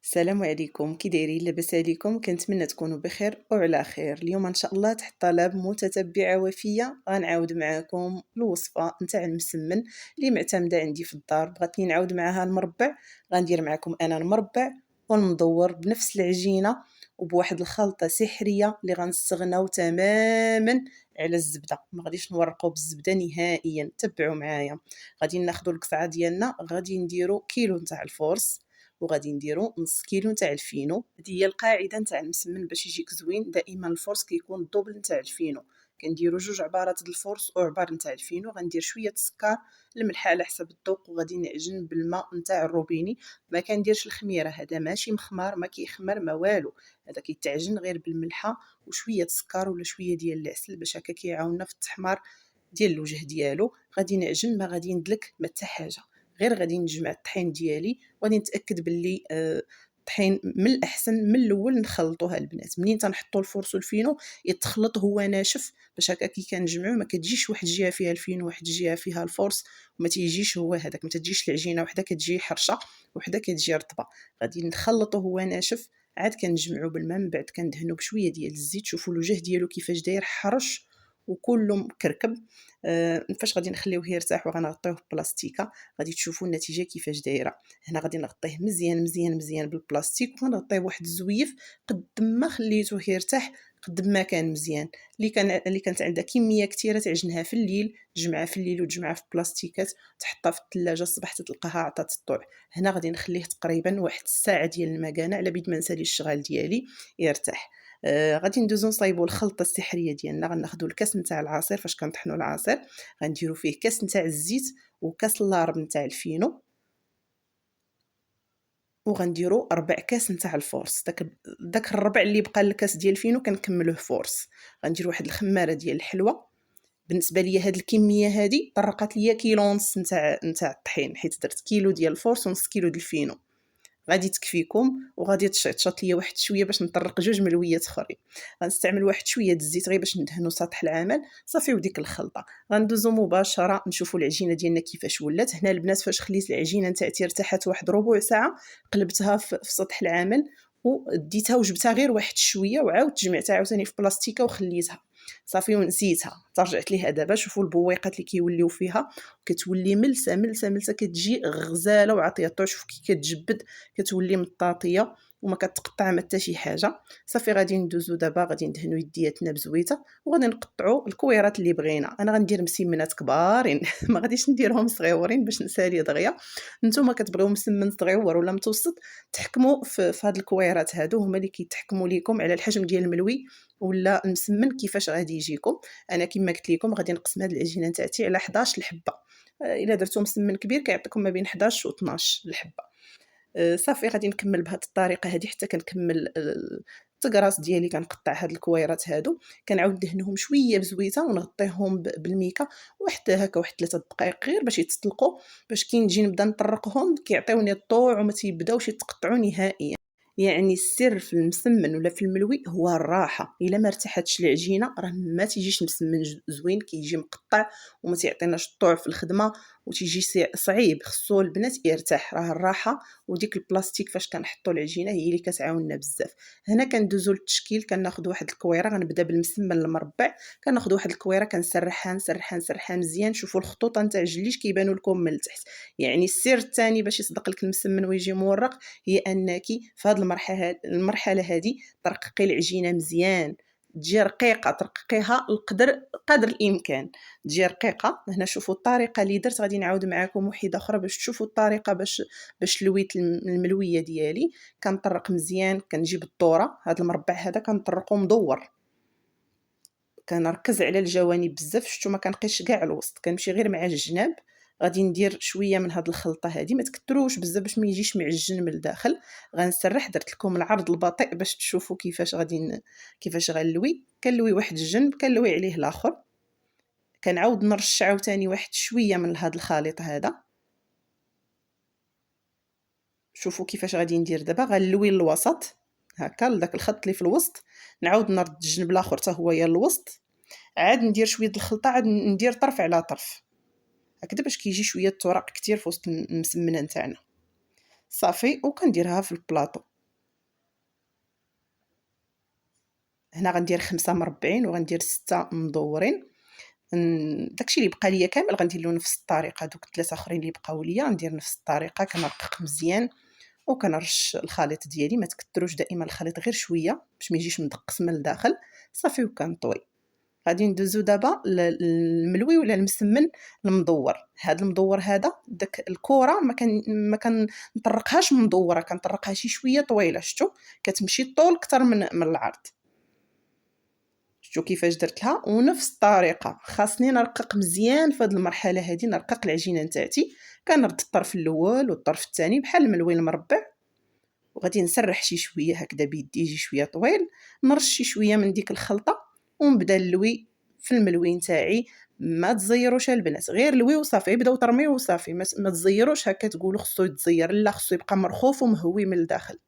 السلام عليكم، كي دايرين؟ لاباس عليكم؟ كنتمنى تكونوا بخير وعلى خير. اليوم ان شاء الله تحت طلب متتبعه وفيه غنعاود معكم الوصفه نتاع المسمن اللي معتمده عندي في الدار. بغاتني نعاود معها المربع. غندير معكم انا المربع والمدور بنفس العجينه وبواحد الخلطه سحريه اللي غنستغناو تماما على الزبده. ما غاديش نورقوا بالزبده نهائيا، تبعوا معايا. غادي ناخذوا القطعه ديالنا، غادي نديروا كيلو نتاع الفورس وغادي نديرو نص كيلو نتاع الفينو. هذه هي القاعده نتاع المسمن باش يجيك زوين. دائما الفورس كيكون الدوبل نتاع الفينو. كنديرو جوج عبارات د الفورس وعبار نتاع الفينو. غندير شويه السكر، الملح على حسب الذوق، وغادي نعجن بالماء نتاع الروبيني. ما كنديرش الخميره، هذا ماشي مخمار، ما كيخمر ما والو. هذا كيتعجن غير بالملحه وشويه السكر ولا شويه ديال العسل باش هكا كيعاوننا في التحمار ديال الوجه ديالو. غادي نعجن، ما غادي ندلك ما حتى حاجه، غير غادي نجمع الطحين ديالي وغادي نتاكد باللي الطحين من الاحسن من الاول نخلطوها البنات. منين تنحطوا الفورس والفينو يتخلط هو ناشف، باش هكا كي كنجمعو ما كتجيش واحد الجهه فيها الفينو واحد الجهه فيها الفورس، وما تيجيش هو هذاك، ما تجيش العجينه وحده كتجي حرشه وحده كتجي رطبه. غادي نخلطو هو ناشف، عاد كنجمعو بالماء، من بعد كندهنو بشويه ديال الزيت. شوفوا الوجه ديالو كيفاش داير حرش وكله مكركب. فاش غادي نخليوه يرتاح وغنغطيوه ببلاستيكه غادي تشوفوا النتيجه كيفاش دايره. هنا غادي نغطيه مزيان مزيان مزيان بالبلاستيك وغنغطيه بواحد الزويف. قد ما خليتوه يرتاح قد ما كان مزيان. اللي كانت عندها كميه كثيره تعجنها في الليل، جمعها في الليل وتجمعها في بلاستيكات تحطها في الثلاجه، الصباح تلقاها عطات الطوع. هنا غادي نخليه تقريبا واحد الساعه ديال المكانه على بيد ما نسالي الشغال ديالي يرتاح. غادي ندوزو نصايبو الخلطه السحريه ديالنا. غناخدو الكاس نتاع العصير، فاش كنطحنوا العصير غنديروا فيه كاس نتاع الزيت وكاس اللارب نتاع الفينو، وغنديروا ربع كاس نتاع الفورس. داك الربع اللي بقى الكاس ديال الفينو كنكملوه فورس. غندير واحد الخماره ديال الحلوه. بالنسبه ليا هاد الكميه هادي طرقات ليا كيلو ونص نتاع الطحين، حيت درت كيلو ديال الفورس ونص كيلو ديال الفينو. غادي تكفيكم وغادي تشطشط ليا واحد شويه باش نطرق جوج ملويات اخرين. غنستعمل واحد شويه د الزيت غير باش ندهنوا سطح العمل صافي. وديك الخلطه غندوزو مباشره نشوفوا العجينه ديالنا كيفاش ولات. هنا البنات فاش خليت العجينه نتاعتي ارتاحت واحد ربع ساعه قلبتها في سطح العمل وديتها وجبتها غير واحد شويه وعاودت جمعتها عاوتاني في بلاستيكه وخليتها صافي ونسيتها. ترجعت ليها دابا. شوفوا البويقات اللي كيوليو فيها، كتولي ملسه ملسه ملسه، كتجي غزاله وعطيه الطوع. شوف كي كتجبد كتولي مطاطيه وما كتقطع ما حتى شي حاجه. صافي غادي ندوزو دابا، غادي ندهنو يدياتنا بزويته وغادي نقطعوا الكويرات اللي بغينا. انا غندير مسمنات كبارين ما غاديش نديرهم صغيورين باش نسالي دغيا. نتوما كتبغيو مسمن صغيور ولا متوسط تحكموا في هاد الكويرات هادو، هما اللي كيتحكموا ليكم على الحجم ديال الملوي ولا المسمن كيفاش غادي يجيكم. انا كما قلت لكم غادي نقسم هاد العجينه نتاعتي على 11 الحبه. الا درتو مسمن كبير كيعطيكم ما بين 11 و 12 الحبه. صافي غادي نكمل بهاد الطريقه هذه حتى كنكمل الطكراس ديالي. كنقطع هاد الكويرات هادو، كنعاود ندهنهم شويه بزويته ونغطيهم بالميكا واحد هكا واحد 3 دقائق غير باش يتسلقوا، باش كي نجي نبدا نطرقهم كيعطيوني الطوع وما تيبداوش يتقطعوا نهائيا. يعني السر في المسمن ولا في الملوي هو الراحه. الا ما ارتاحتش العجينه راه ما تيجيش مسمن زوين، كيجي مقطع وما تيعطيناش الطوع في الخدمه وتيجي صعيب. خصو البنات يرتاح، راه الراحه وديك البلاستيك فاش كنحطوا العجينه هي اللي كتعاوننا بزاف. هنا كندوزو للتشكيل. كناخذ واحد الكويره، غنبدا بالمسمن المربع. كناخذ واحد الكويره كنسرحها نسرحها نسرحها مزيان. شوفوا الخطوط نتاع الجليج كيبانوا لكم من التحت. يعني السر الثاني باش يصدق لك المسمن ويجي مورق هي انك في هذه المرحله هذه ترققي العجينه مزيان، تجي رقيقه، ترققيها قدر الامكان تجي رقيقه. هنا شوفوا الطريقه اللي درت. غادي نعاود معكم وحده اخرى باش تشوفوا الطريقه باش لويت الملويه ديالي. كنطرق مزيان، كنجيب الدوره. هذا المربع هذا كنطرقو مدور، كنركز على الجوانب بزاف. شفتوا ما كنقيش كاع الوسط، كنمشي غير مع الجناب. غادي ندير شويه من هاد الخلطه هذه، ما تكثروش بزاف باش ما يجيش معجن من الداخل. غنسرح، درت لكم العرض البطيء باش تشوفوا كيفاش غنلوي. كنلوي واحد الجنب كنلوي عليه الاخر. كنعاود نرش عاوتاني واحد شويه من هاد الخليط هذا. شوفوا كيفاش غادي ندير دابا. غنلوي الوسط هكا لداك الخط اللي في الوسط، نعاود نرد الجنب الاخر حتى هو الوسط، عاد ندير شويه الخلطه، عاد ندير طرف على طرف هكذا باش كيجي شويه التراب كتير في وسط المسمنه نتاعنا. صافي وكنديرها في البلاطو. هنا غندير 5 مربعين وغندير 6 مدورين. داكشي اللي بقى ليا كامل غندير له نفس الطريقه. دوك 3 اخرين اللي بقاو ليا غندير نفس الطريقه، كنرقق مزيان وكنرش الخليط ديالي. ما تكثروش دائما الخليط، غير شويه باش ما يجيش مدقس من الداخل صافي. وكنطوي. غادي ندوزو دابا الملوي ولا المسمن المدور. هذا المدور هذا داك الكره ما كنطرقهاش مدوره، كنطرقها شي شويه طويله. شفتوا كتمشي طول اكثر من العرض. شفتوا كيفاش درتها؟ ونفس الطريقه خاصني نرقق مزيان في هذه المرحله هذه، نرقق العجينه نتاعتي. كنرد الطرف الاول والطرف الثاني بحال الملوي المربع، وغادي نسرح شي شويه هكذا بيدي يجي شويه طويل. نرش شي شويه من ديك الخلطه ونبدا نلوي في الملوي نتاعي. ما تزيروش البنات، غير لوي وصافي. بداو ترميو وصافي، ما تزيروش هكا تقولوا خصو يتزير، لا خصو يبقى مرخوف ومهوي من الداخل.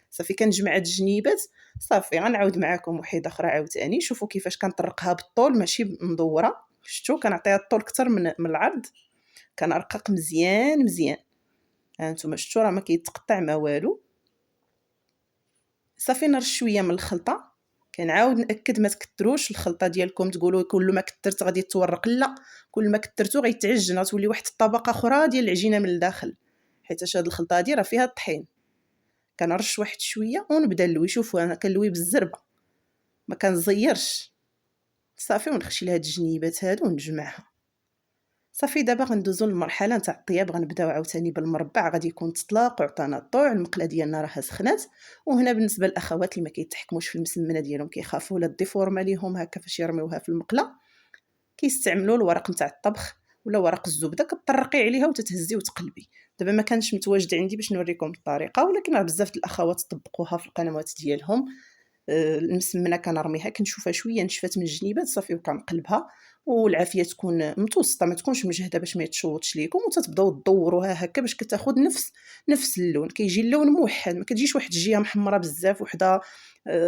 صافي كنجمع هاد الجنيبات صافي. غنعاود معكم وحيده اخرى عاوتاني. شوفوا كيفاش كنطرقها بالطول ماشي مدوره. شفتوا كنعطيها الطول اكثر من العرض. كنرقق مزيان مزيان. ها انتم شفتوا راه ما كيتقطع ما والو. صافي نرش شويه من الخلطه. كنعاود ناكد ما تكثروش الخلطه ديالكم. تقولوا كل ما كثرت غادي تورق، لا، كل ما كثرتو غيتعجن، غتولي واحد الطبقه اخرى ديال العجينه من الداخل، حيت هاد الخلطه هادي راه فيها الطحين. كنرش واحد شويه ونبدا نلوي. شوفوا انا كنلوي بالزربه ما كنزيرش صافي. ونخشي لهاد الجنيبات هادو ونجمعها صافي. دابا غندوزو للمرحله نتاع الطياب. غنبداو عاوتاني بالمربع، غادي يكون تطلاق وعطانا الطوع. المقله ديالنا راها سخنات. وهنا بالنسبه للاخوات اللي ما كيتحكموش في المسمنه ديالهم، كيخافوا لا ديفورما ليهم هكا فاش يرميوها في المقله، كيستعملوا الورق نتاع الطبخ ولا ورق الزبده. كطرقي عليها وتتهزي وتقلبي. دابا ما كانش متواجد عندي باش نوريكم الطريقه، ولكن راه بزاف الاخوات طبقوها في القنوات ديالهم. المسمنه كنرميها، كنشوفها شويه نشفات من الجنيبات صافي وكنقلبها. والعافيه تكون متوسطه، ما تكونش مجهده باش ما يتشوطش ليكم. وتتبداو تدوروها هكا باش كتاخذ نفس اللون. كيجي اللون موحد، ما كتجيش واحد الجهه محمره بزاف، وحده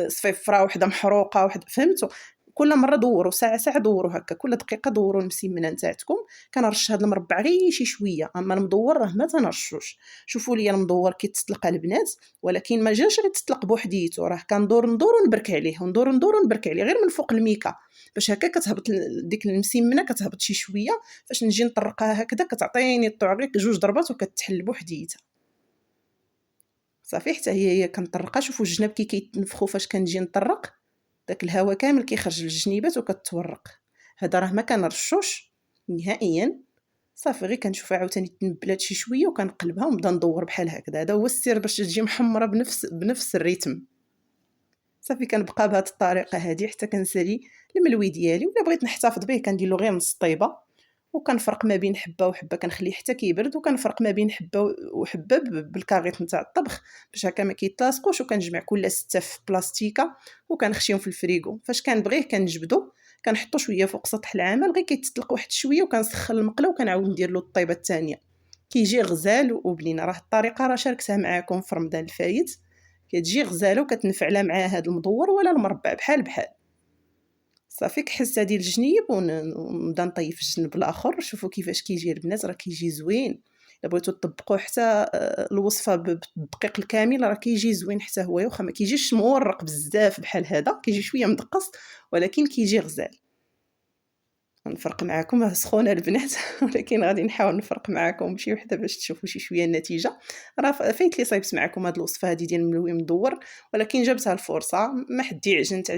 صفيفره، وحده محروقه، فهمتوا؟ كل مره دوروا ساعه ساعه، دوروا هكا كل دقيقه دوروا المسمنه نتاعتكم. كنرش هذا المربع غير شي شويه، اما المدور راه ما تنرشوش. شوفوا لي المدور كيتطلق البنات، ولكن ما جاش غير تطلق بوحديته، راه كندور ونبرك عليه ندور ونبرك عليه غير من فوق الميكا، باش هكا كتهبط ديك المسمنه، كتهبط شي شويه. فاش نجي نطرقها هكذا كتعطيني الطوع غير جوج ضربات وكتحل بوحديتها صافي. حتى هي كنطرقها. شوفوا الجناب كي كيتنفخوا فاش كنجي نطرق، داك الهواء كامل كيخرج للجنيبات وكتورق. هذا راه ما كنرشوش نهائيا صافي. غير كنشوفها عاوتاني تنبلات شي شويه وكنقلبها ونبدا ندور بحال هكذا. هذا هو السر باش تجي محمره بنفس الريتم صافي. كنبقى بهذه الطريقه هذه حتى كنسالي الملوي ديالي. ولا بغيت نحتفظ به كندير له غير نص طيبه، وكنفرق ما بين حبه وحبه، كنخليه حتى كيبرد، وكنفرق ما بين حبه وحبه بالكاغيط نتاع الطبخ باش هكا ما كيتلاصقوش. وكنجمع كل 6 في بلاستيكه وكنخشيهم في الفريغو. فاش كنبغيه كنجبدو، كنحطو شويه فوق سطح العمل غير كيتطلق واحد شويه، وكنسخن المقله وكنعاود ندير له الطيبه الثانيه. كيجي غزال وبنينه. راه الطريقه راه شاركتها معكم في رمضان الفايت. كتجي غزاله وكتنفعلا مع هذا المدور ولا المربع بحال صافي. كحسه ديال الجنيب ونبدا نطيب في الجنب الاخر. شوفوا كيفاش كيجي البنات، راه كيجي زوين. الا بغيتو تطبقوا حتى الوصفه بالدقيق الكامل راه كيجي زوين حتى هو، واخا ما كيجيش مورق بزاف بحال هذا، كيجي شويه مدقص ولكن كيجي غزال. نفرق معكم سخونه البنات ولكن غادي نحاول نفرق معكم بشي وحده باش تشوفوا شي شويه النتيجه. راه فايت لي صايبت معكم هذه الوصفه هذه ديال الملوي مدور، ولكن جبتها الفرصه ما حدي عجنت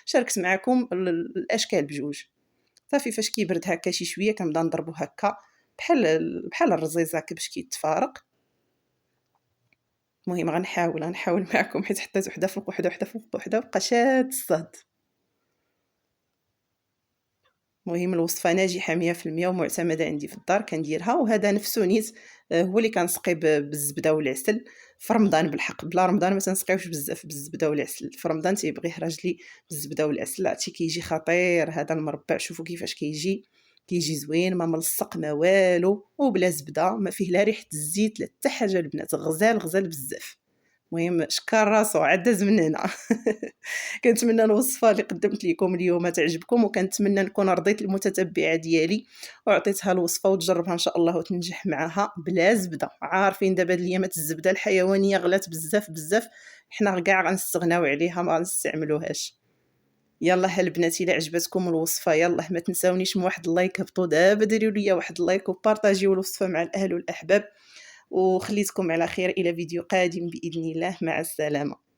شاركت معكم الاشكال بجوج صافي. فاش كيبرد هكا شي شويه كنبدا نضربو هكا بحال الرزيزه هكا باش كيتفارق. المهم غنحاول معكم حيت حطيت وحده فوق وحده وحده فوق وحده بقى شاد الصهد. المهم الوصفه ناجحه 100% ومعتمده عندي في الدار كنديرها. وهذا نفسه نيت هو اللي كنسقي بالزبده والعسل في رمضان. بالحق بلا رمضان ما تنسقيوش بزاف بالزبده والعسل، في رمضان تيبغيه راجلي بالزبده والعسل. عرفتي كيجي خطير هذا المربع. شوفوا كيفاش كيجي زوين، ما ملصق ما والو، وبلا زبده، ما فيه لا ريحه الزيت لا حتى حاجه البنات. غزال بزاف. المهم شكر راسو عدز من هنا كنتمنى الوصفه اللي قدمت لكم اليوم تعجبكم، وكنتمنى نكون رضيت المتتبعه ديالي وعطيتها الوصفه وتجربها ان شاء الله وتنجح معها بلا زبده. عارفين دابا هاد الايامات الزبده الحيوانيه غلات بزاف، حنا كاع غنستغناو عليها ما غنستعملوهاش. يلا البنات الا عجبتكم الوصفه يلا ما تنساونيش من واحد اللايك، هبطوا دابا ديروا لي واحد اللايك وبارطاجيو الوصفه مع الاهل والاحباب، وخليتكم على خير الى فيديو قادم باذن الله. مع السلامه.